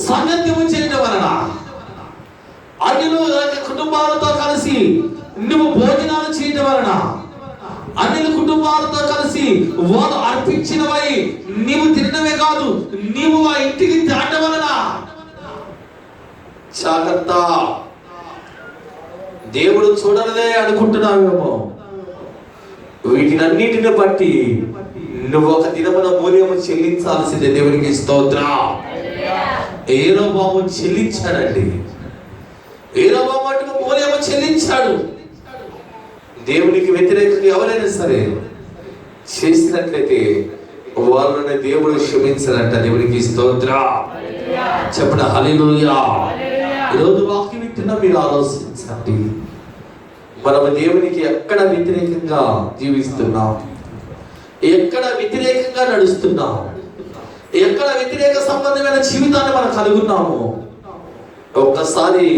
సాంగత్యము చేయడం వలన, అన్యులు కుటుంబాలతో కలిసి నువ్వు భోజనాలు చేయడం వలన, అన్యుల కుటుంబాలతో కలిసి వాళ్ళు అర్పించినవై నీవు తినడమే కాదు, నీవు ఆ ఇంటికి దాటం వలన జాగ్రత్త. దేవుడు చూడలే అనుకుంటున్నావేమో. వీటినన్నిటిని బట్టి నువ్వు ఒక దినమున మూల్యము చెల్లించాల్సిందే. దేవునికి స్తోత్రం. యెరొబోము చెల్లించాడండి. యెరొబోము అటు మూల్యము చెల్లించాడు. దేవునికి వ్యతిరేకంగా ఎవరైనా సరే చేసినట్లయితే వాళ్ళని దేవుడు క్షమించాలంట. దేవునికి స్తోత్రం. చెప్పండి హల్లెలూయా. ఈరోజు వాక్యం వింటున్నా మీరు ఆలోచించండి, మనము దేవునికి ఎక్కడ వ్యతిరేకంగా జీవిస్తున్నాం, ఎక్కడ వ్యతిరేకంగా నడుస్తున్నాం, ఎక్కడ వ్యతిరేక సంబంధమైన జీవితాన్ని మనం కలిగి ఉన్నాము. ఒక్కసారి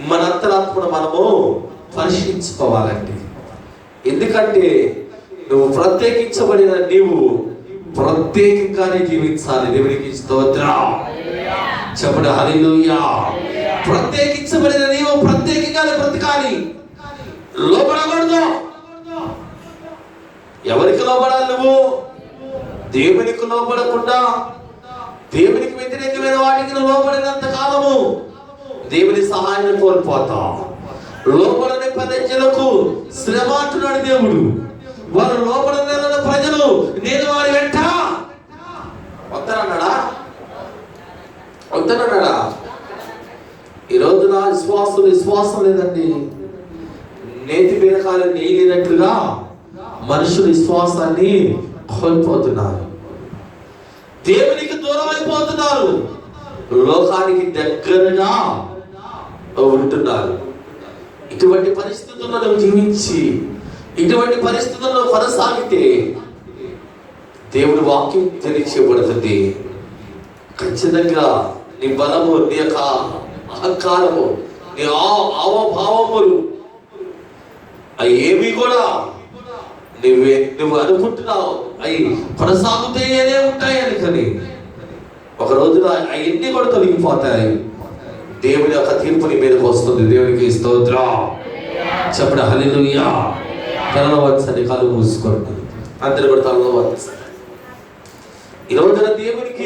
మన అంతరాత్మను మనము పరిశీలించుకోవాలండి. ఎందుకంటే నువ్వు ప్రత్యేకించబడిన నీవు ప్రత్యేకంగానే జీవించాలి. దేవునికి స్తోత్రం. చెప్పండి హల్లెలూయా. ప్రత్యేకించబడిన నీవు ప్రత్యేకంగానే బ్రతకాలి. లోబడకూడదు. ఎవరికి లోబడాలి? నువ్వు దేవునికి లోబడకుండా దేవునికి వ్యతిరేకమైన వాటికి లోబడినంత కాలము దేవుని సహాయాన్ని కోల్పోతావు. లోబడని ప్రజలకు శ్రమ అంటున్నాడు దేవుడు. వారు లోబడని ప్రజలు నేను వారి వెంట వద్దనన్నాడా? ఈ రోజున విశ్వాసం లేదండి. నేతి బీరకాయలు నేయలేనట్లుగా మనుషులు విశ్వాసాన్ని కోల్పోతున్నారు, దేవునికి దూరం అయిపోతున్నారు, లోకానికి దగ్గరగా ఉంటున్నారు. ఇటువంటి పరిస్థితుల్లో నువ్వు జీవించి ఇటువంటి పరిస్థితుల్లో కొనసాగితే దేవుడి వాక్యం తెలియచేయబడుతుంది. ఖచ్చితంగా నీ బలము, నీ యొక్క అహంకారము, నీ ఆవభావములు అవి ఏవి కూడా నువ్వు అనుకుంటున్నావు అవి కొనసాగుతాయనే ఉంటాయి అనుకని ఒక రోజున అవన్నీ కూడా తొలగిపోతాయి. దేవుని యొక్క తీర్పు నీ మీదకి వస్తుంది. దేవునికి స్తోత్రం చెప్పండి. హల్లెలూయా. తలలో వచ్చండి, కళ్ళు మూసుకోండి. అందరూ కూడా తలలో వచ్చండి. ఈ రోజున దేవునికి